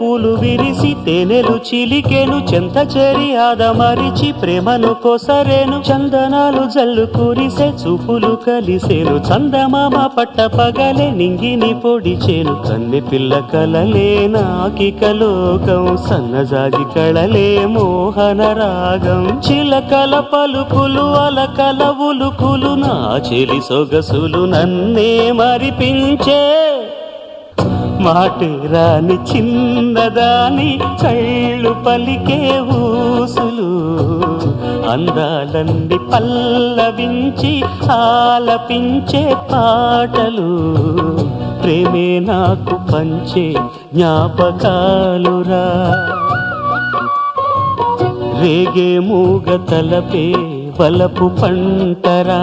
పూలు విరిసి తేనెలు చిలికెను చెంత చేరి ఆదమరిచి ప్రేమను కోసరేను చందనాలు జల్లు కురిసే చూపులు కలిసేను చందమామ పట్ట పగలే నింగిని పొడిచేను కన్నె పిల్ల కలలే నాకిక లోకం సన్నజాజి కళలే మోహన రాగం చిలకల పలుకులు అలకల ఉలుకులు నా చెలి సొగసులు నన్నే మరిపించే మాటే రాని చిన్నదాని కళ్ళు పలికే ఊసులు అందాలన్నీ పల్లవించి ఆలపించే పాటలు ప్రేమే నాకు పంచే జ్ఞాపకాలురా రేగే మూగ తలపే వలపు పంటరా